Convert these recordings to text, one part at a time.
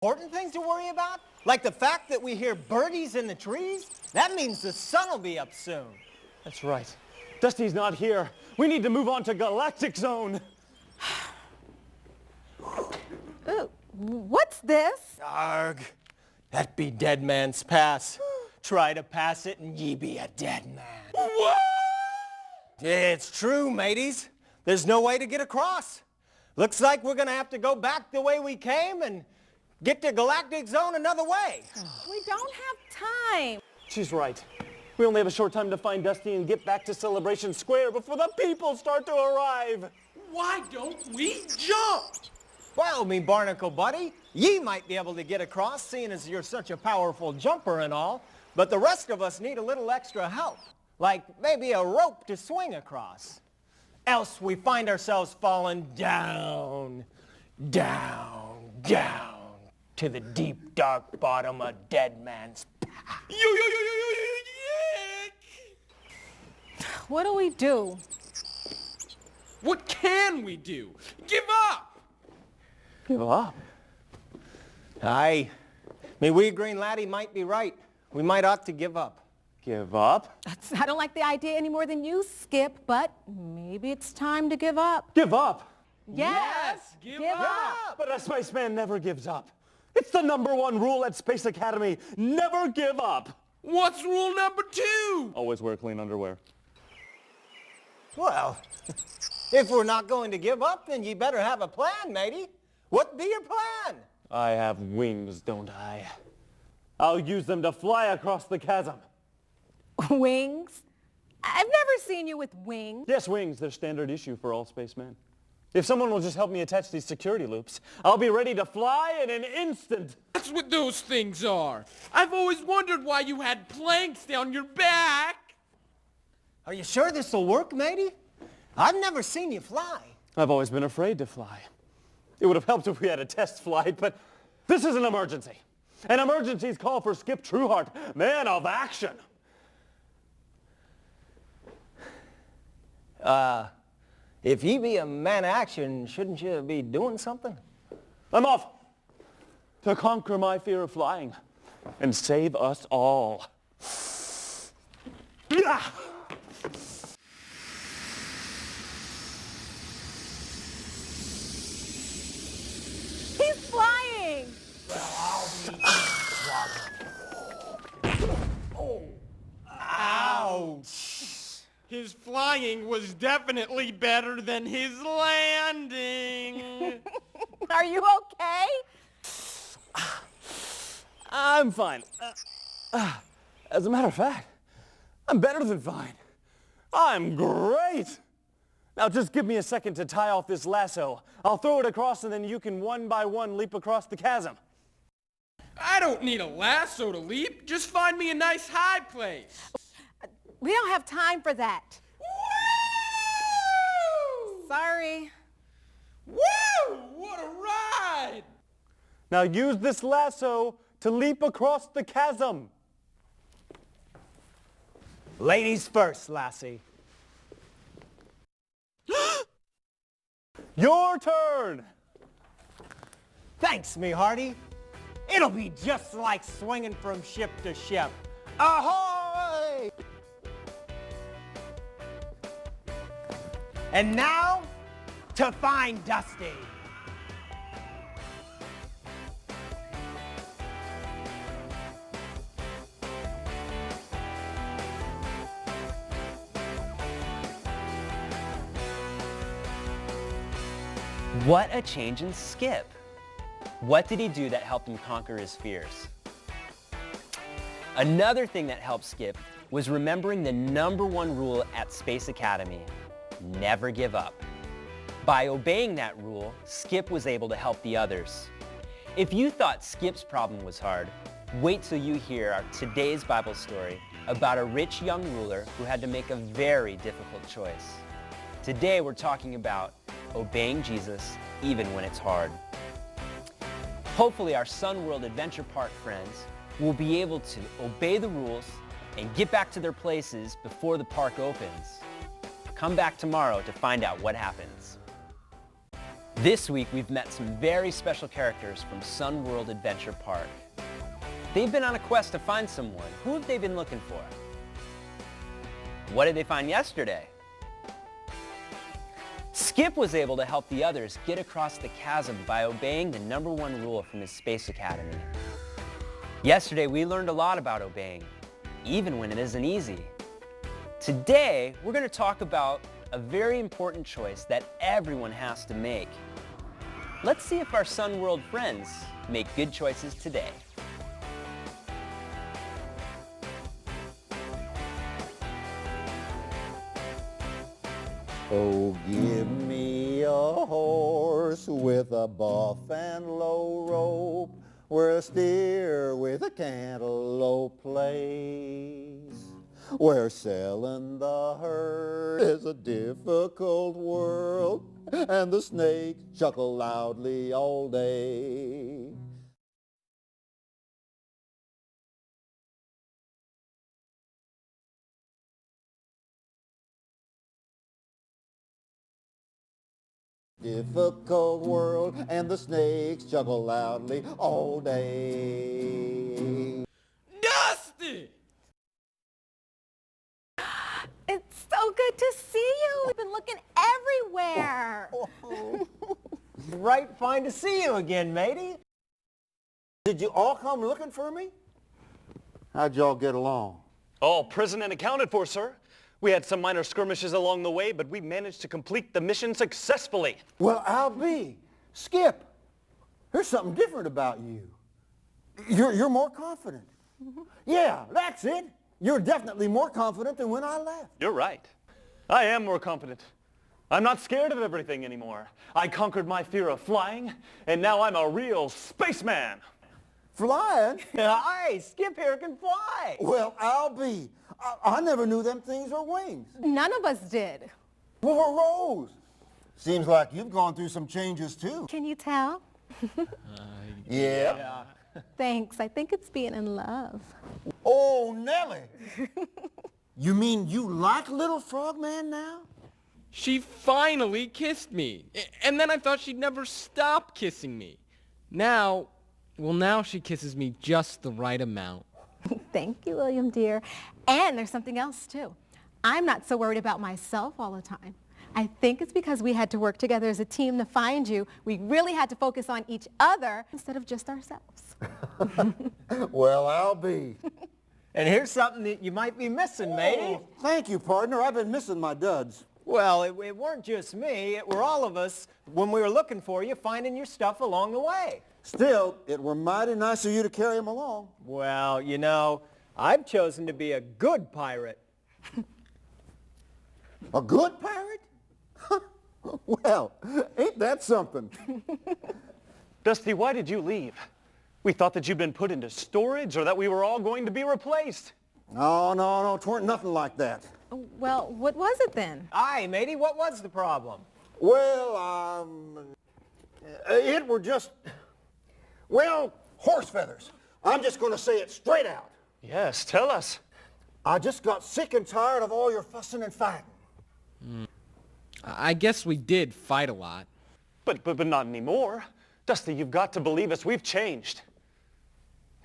important things to worry about? Like the fact that we hear birdies in the trees? That means the sun will be up soon. That's right. Dusty's not here. We need to move on to Galactic Zone. What's this? Arg, that be Dead Man's Pass. Try to pass it and ye be a dead man. What? It's true, mateys. There's no way to get across. Looks like we're gonna have to go back the way we came and get to Galactic Zone another way. We don't have time. She's right. We only have a short time to find Dusty and get back to Celebration Square before the people start to arrive. Why don't we jump? Well, me barnacle buddy, ye might be able to get across, seeing as you're such a powerful jumper and all, but the rest of us need a little extra help, like maybe a rope to swing across. Else we find ourselves falling down, down, down to the deep, dark bottom of Dead Man's Pass. What do we do? What can we do? Give up! Give up? Aye, me wee green laddie might be right. We might ought to give up. Give up? I don't like the idea any more than you, Skip, but maybe it's time to give up. Give up? Yes, give up. But a spaceman never gives up. It's the #1 rule at Space Academy. Never give up. What's rule number 2? Always wear clean underwear. Well, if we're not going to give up, then ye better have a plan, matey. What be your plan? I have wings, don't I? I'll use them to fly across the chasm. Wings? I've never seen you with wings. Yes, wings. They're standard issue for all spacemen. If someone will just help me attach these security loops, I'll be ready to fly in an instant. That's what those things are. I've always wondered why you had planks down your back. Are you sure this will work, matey? I've never seen you fly. I've always been afraid to fly. It would have helped if we had a test flight, but this is an emergency. And emergencies call for Skip Trueheart, man of action. If ye be a man of action, shouldn't you be doing something? I'm off to conquer my fear of flying and save us all. Yeah. He's flying! Ouch! His flying was definitely better than his landing. Are you okay? I'm fine. As a matter of fact, I'm better than fine. I'm great. Now just give me a second to tie off this lasso. I'll throw it across and then you can one by one leap across the chasm. I don't need a lasso to leap. Just find me a nice high place. We don't have time for that. Woo! Sorry. Woo! What a ride! Now use this lasso to leap across the chasm. Ladies first, lassie. Your turn. Thanks, me hearty. It'll be just like swinging from ship to ship. Ahoy! And now, to find Dusty. What a change in Skip. What did he do that helped him conquer his fears? Another thing that helped Skip was remembering the #1 rule at Space Academy: never give up. By obeying that rule, Skip was able to help the others. If you thought Skip's problem was hard, wait till you hear today's Bible story about a rich young ruler who had to make a very difficult choice. Today we're talking about obeying Jesus even when it's hard. Hopefully our Sun World Adventure Park friends will be able to obey the rules and get back to their places before the park opens. Come back tomorrow to find out what happens. This week, we've met some very special characters from Sun World Adventure Park. They've been on a quest to find someone. Who have they been looking for? What did they find yesterday? Skip was able to help the others get across the chasm by obeying the #1 rule from his Space Academy. Yesterday, we learned a lot about obeying, even when it isn't easy. Today, we're going to talk about a very important choice that everyone has to make. Let's see if our Sun World friends make good choices today. Oh, give me a horse with a buff and low rope, where a steer with a cantaloupe plays, where selling the herd is a difficult world, and the snakes chuckle loudly all day. Difficult world, and the snakes chuckle loudly all day. Dusty! It's so good to see you. We've been looking everywhere. Right fine to see you again, matey. Did you all come looking for me? How'd y'all get along? All present and accounted for, sir. We had some minor skirmishes along the way, but we managed to complete the mission successfully. Well, I'll be. Skip, there's something different about you. You're more confident. Yeah, that's it. You're definitely more confident than when I left. You're right. I am more confident. I'm not scared of everything anymore. I conquered my fear of flying, and now I'm a real spaceman. Flying? Hey, Skip here can fly. Well, I'll be. I never knew them things were wings. None of us did. Well, Rose, seems like you've gone through some changes too. Can you tell? Yeah. Thanks. I think it's being in love. Oh, Nellie. You mean you like Little Frogman now? She finally kissed me. And then I thought she'd never stop kissing me. Now she kisses me just the right amount. Thank you, William, dear. And there's something else, too. I'm not so worried about myself all the time. I think it's because we had to work together as a team to find you. We really had to focus on each other instead of just ourselves. Well, I'll be. And here's something that you might be missing, matey. Oh, thank you, partner. I've been missing my duds. Well, it weren't just me. It were all of us when we were looking for you, finding your stuff along the way. Still, it were mighty nice of you to carry him along. Well, you know, I've chosen to be a good pirate. A good pirate? Well, ain't that something? Dusty, why did you leave? We thought that you'd been put into storage or that we were all going to be replaced. No, 'tweren't nothing like that. Well, what was it then? Aye, matey, what was the problem? Well, it were just, well, horse feathers. I'm just going to say it straight out. Yes, tell us. I just got sick and tired of all your fussing and fighting. I guess we did fight a lot. But not anymore. Dusty, you've got to believe us. We've changed.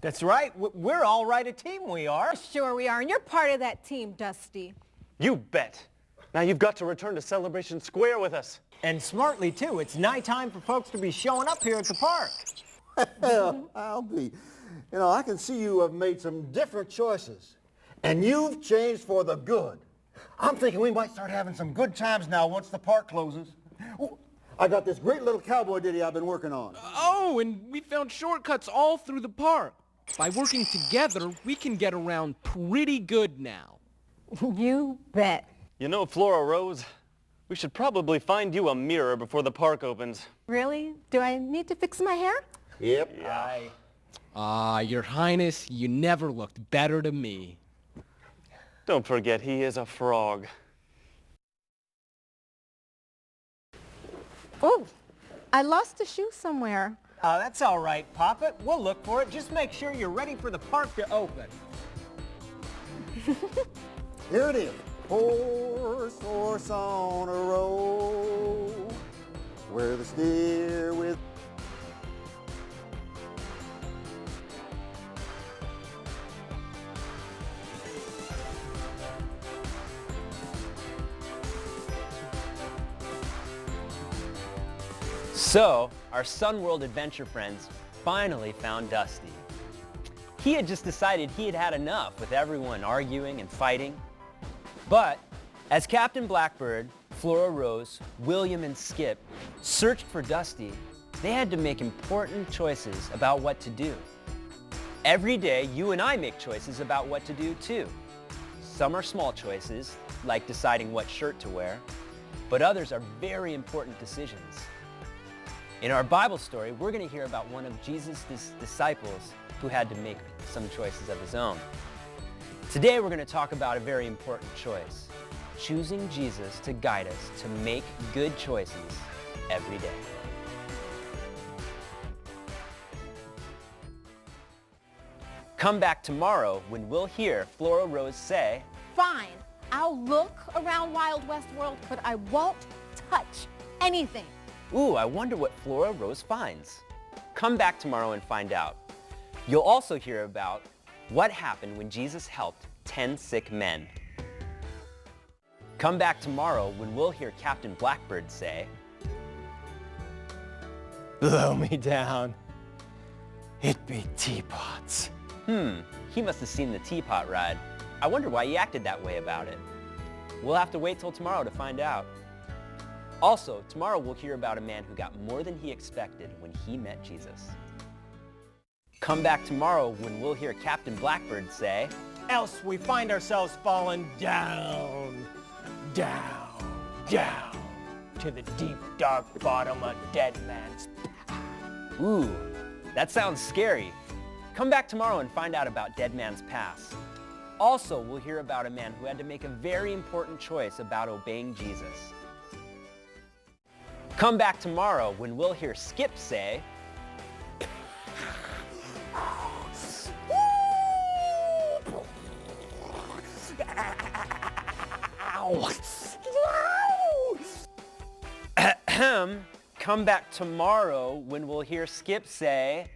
That's right. We're all right a team, we are. Sure we are, and you're part of that team, Dusty. You bet. Now you've got to return to Celebration Square with us. And smartly, too. It's nighttime for folks to be showing up here at the park. Hell, I'll be. You know, I can see you have made some different choices. And you've changed for the good. I'm thinking we might start having some good times now once the park closes. Ooh, I got this great little cowboy ditty I've been working on. Oh, and we found shortcuts all through the park. By working together, we can get around pretty good now. You bet. You know, Flora Rose, we should probably find you a mirror before the park opens. Really? Do I need to fix my hair? Yep. Aye. Your Highness, you never looked better to me. Don't forget, he is a frog. Oh, I lost a shoe somewhere. That's all right, Papa. We'll look for it. Just make sure you're ready for the park to open. Here it is. Horse on a roll. where the steer with So, our Sun World adventure friends finally found Dusty. He had just decided he had had enough with everyone arguing and fighting. But as Captain Blackbird, Flora Rose, William, and Skip searched for Dusty, they had to make important choices about what to do. Every day, you and I make choices about what to do too. Some are small choices, like deciding what shirt to wear, but others are very important decisions. In our Bible story, we're going to hear about one of Jesus' disciples who had to make some choices of his own. Today, we're going to talk about a very important choice, choosing Jesus to guide us to make good choices every day. Come back tomorrow when we'll hear Flora Rose say, Fine, I'll look around Wild West World, but I won't touch anything. ooh, I wonder what Flora Rose finds. Come back tomorrow and find out. You'll also hear about what happened when Jesus helped 10 sick men. Come back tomorrow when we'll hear Captain Blackbird say, Blow me down. It be teapots. He must have seen the teapot ride. I wonder why he acted that way about it. We'll have to wait till tomorrow to find out. Also, tomorrow we'll hear about a man who got more than he expected when he met Jesus. Come back tomorrow when we'll hear Captain Blackbird say, Else we find ourselves falling down, down, down to the deep, dark bottom of Dead Man's. ooh, that sounds scary. Come back tomorrow and find out about Dead Man's Pass. Also, we'll hear about a man who had to make a very important choice about obeying Jesus. Come back tomorrow when we'll hear Skip say, Ahem. Come back tomorrow when we'll hear Skip say,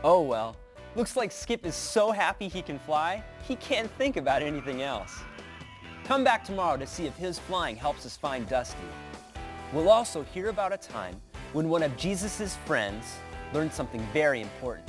oh well, looks like Skip is so happy he can fly, he can't think about anything else. Come back tomorrow to see if his flying helps us find Dusty. We'll also hear about a time when one of Jesus' friends learned something very important.